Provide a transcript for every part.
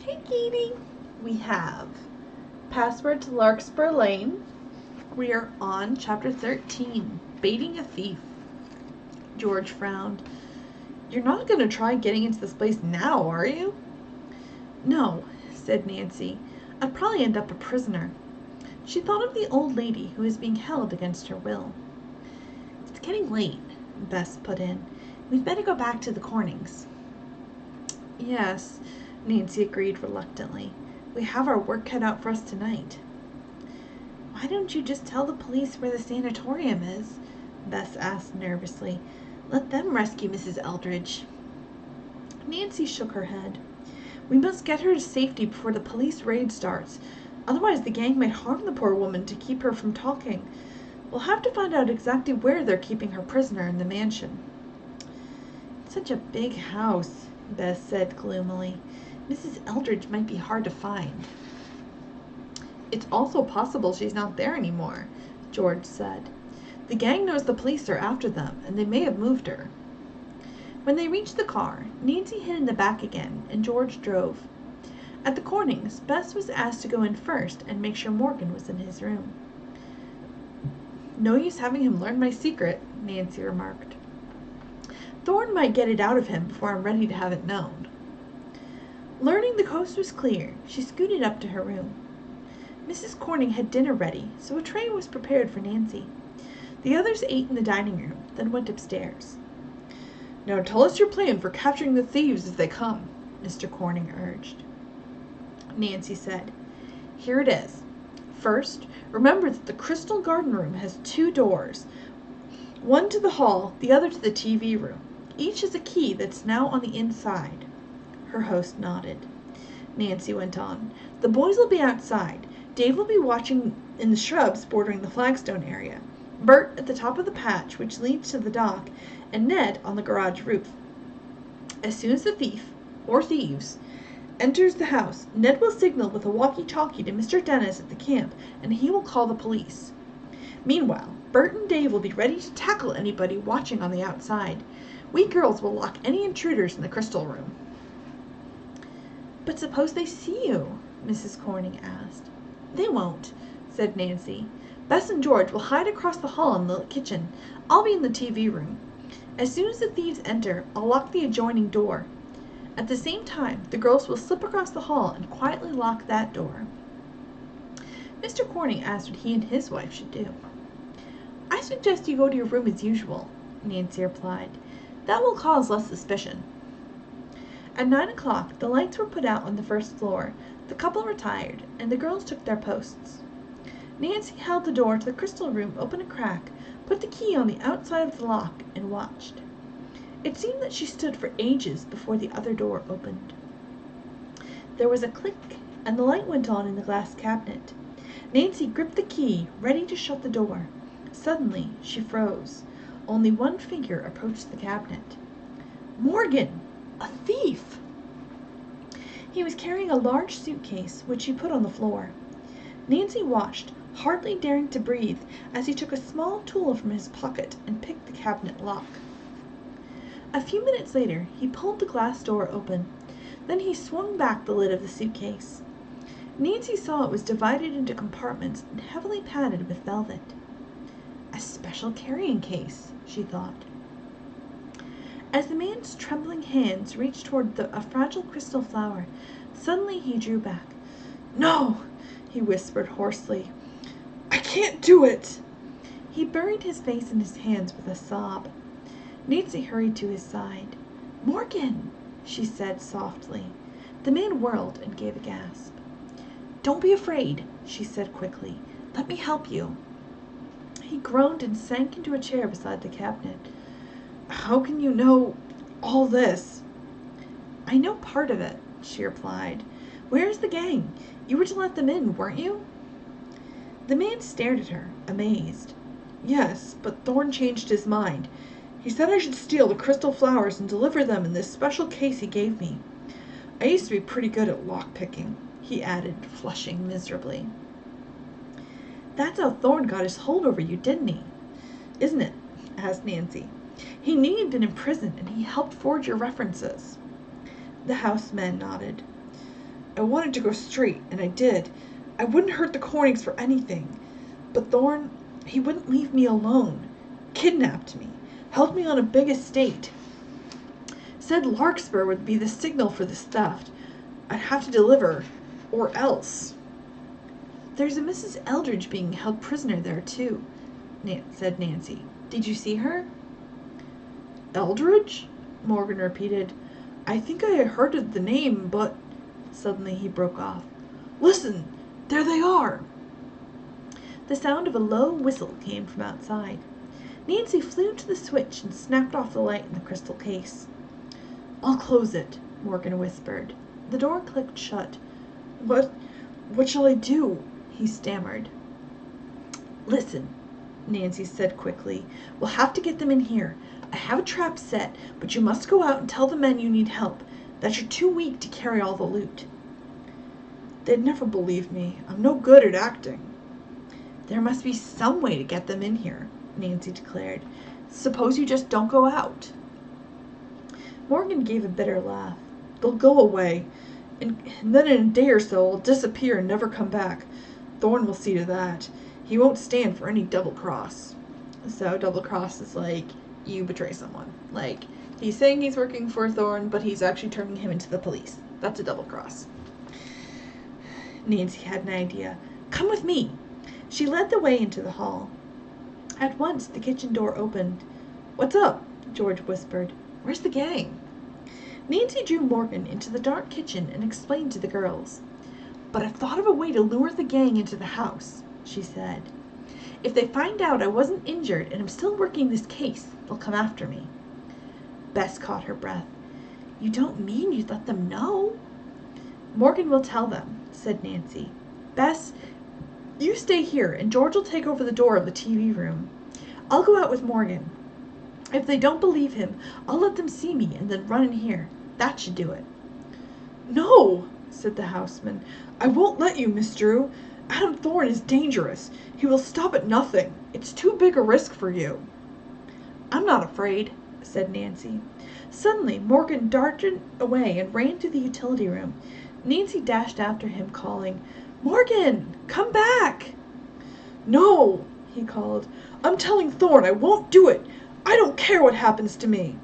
Hey, Katie. We have Password to Larkspur Lane. We are on Chapter 13, Baiting a Thief. George frowned. You're not going to try getting into this place now, are you? No, said Nancy. I'd probably end up a prisoner. She thought of the old lady who was being held against her will. It's getting late, Bess put in. We'd better go back to the Cornings. Yes, Nancy agreed reluctantly. We have our work cut out for us tonight. Why don't you just tell the police where the sanatorium is? Bess asked nervously. Let them rescue Mrs. Eldridge. Nancy shook her head. We must get her to safety before the police raid starts. Otherwise the gang might harm the poor woman to keep her from talking. We'll have to find out exactly where they're keeping her prisoner in the mansion. It's such a big house, Bess said gloomily. Mrs. Eldridge might be hard to find. It's also possible she's not there anymore, George said. The gang knows the police are after them, and they may have moved her. When they reached the car, Nancy hid in the back again, and George drove. At the Cornings, Bess was asked to go in first and make sure Morgan was in his room. No use having him learn my secret, Nancy remarked. Thorne might get it out of him before I'm ready to have it known. Learning the coast was clear, she scooted up to her room. Mrs. Corning had dinner ready, so a tray was prepared for Nancy. The others ate in the dining room, then went upstairs. Now tell us your plan for capturing the thieves as they come, Mr. Corning urged. Nancy said, Here it is. First, remember that the Crystal Garden Room has 2 doors, one to the hall, the other to the TV room. Each has a key that's now on the inside. Her host nodded. Nancy went on. The boys will be outside. Dave will be watching in the shrubs bordering the flagstone area. Bert at the top of the patch which leads to the dock, and Ned on the garage roof. As soon as the thief, or thieves, enters the house, Ned will signal with a walkie-talkie to Mr. Dennis at the camp, and he will call the police. Meanwhile, Bert and Dave will be ready to tackle anybody watching on the outside. We girls will lock any intruders in the crystal room. But suppose they see you? Mrs. Corning asked. They won't, said Nancy. Bess and George will hide across the hall in the kitchen. I'll be in the TV room. As soon as the thieves enter, I'll lock the adjoining door. At the same time, the girls will slip across the hall and quietly lock that door. Mr. Corning asked what he and his wife should do. I suggest you go to your room as usual, Nancy replied. That will cause less suspicion. At 9 o'clock, the lights were put out on the first floor, the couple retired, and the girls took their posts. Nancy held the door to the crystal room open a crack, put the key on the outside of the lock, and watched. It seemed that she stood for ages before the other door opened. There was a click, and the light went on in the glass cabinet. Nancy gripped the key, ready to shut the door. Suddenly, she froze. Only one figure approached the cabinet. Morgan! A thief! He was carrying a large suitcase, which he put on the floor. Nancy watched, hardly daring to breathe, as he took a small tool from his pocket and picked the cabinet lock. A few minutes later, he pulled the glass door open. Then he swung back the lid of the suitcase. Nancy saw it was divided into compartments and heavily padded with velvet. A special carrying case, she thought. As the man's trembling hands reached toward a fragile crystal flower, suddenly he drew back. No, he whispered hoarsely. I can't do it. He buried his face in his hands with a sob. Nancy hurried to his side. Morgan, she said softly. The man whirled and gave a gasp. Don't be afraid, she said quickly. Let me help you. He groaned and sank into a chair beside the cabinet. How can you know all this? I know part of it, she replied. Where's the gang? You were to let them in, weren't you? The man stared at her, amazed. Yes, but Thorne changed his mind. He said I should steal the crystal flowers and deliver them in this special case he gave me. I used to be pretty good at lock-picking, he added, flushing miserably. That's how Thorne got his hold over you, didn't he? Isn't it? Asked Nancy. He knew you'd been in prison, and he helped forge your references. The houseman nodded. I wanted to go straight, and I did. I wouldn't hurt the Cornings for anything. But Thorn, he wouldn't leave me alone. Kidnapped me. Held me on a big estate. Said Larkspur would be the signal for this theft. I'd have to deliver, or else. There's a Mrs. Eldridge being held prisoner there, too, said Nancy. Did you see her? Eldridge? Morgan repeated. I think I had heard of the name, but... Suddenly he broke off. Listen! There they are! The sound of a low whistle came from outside. Nancy flew to the switch and snapped off the light in the crystal case. I'll close it, Morgan whispered. The door clicked shut. What shall I do? He stammered. Listen, Nancy said quickly. We'll have to get them in here. I have a trap set, but you must go out and tell the men you need help, that you're too weak to carry all the loot. They'd never believe me. I'm no good at acting. There must be some way to get them in here, Nancy declared. Suppose you just don't go out. Morgan gave a bitter laugh. They'll go away, and then in a day or so I'll disappear and never come back. Thorn will see to that. He won't stand for any double-cross. So double-cross is like you betray someone. Like, he's saying he's working for Thorn, but he's actually turning him into the police. That's a double-cross. Nancy had an idea. Come with me. She led the way into the hall. At once the kitchen door opened. What's up? George whispered. Where's the gang? Nancy drew Morgan into the dark kitchen and explained to the girls. But I've thought of a way to lure the gang into the house, she said. If they find out I wasn't injured and I'm still working this case, they'll come after me. Bess caught her breath. You don't mean you'd let them know? Morgan will tell them, said Nancy. Bess, you stay here and George will take over the door of the TV room. I'll go out with Morgan. If they don't believe him, I'll let them see me and then run in here. That should do it. No, said the houseman. I won't let you, Miss Drew. Adam Thorne is dangerous. He will stop at nothing. It's too big a risk for you. I'm not afraid, said Nancy. Suddenly, Morgan darted away and ran to the utility room. Nancy dashed after him, calling, Morgan, come back! No, he called. I'm telling Thorne I won't do it. I don't care what happens to me.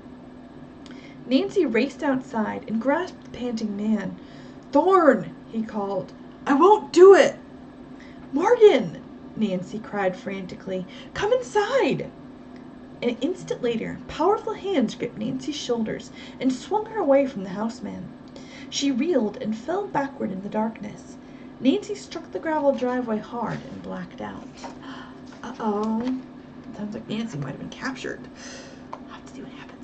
Nancy raced outside and grasped the panting man. Thorne, he called. I won't do it. Morgan, Nancy cried frantically. Come inside. An instant later, powerful hands gripped Nancy's shoulders and swung her away from the houseman. She reeled and fell backward in the darkness. Nancy struck the gravel driveway hard and blacked out. Uh-oh. Sounds like Nancy might have been captured. I'll have to see what happens.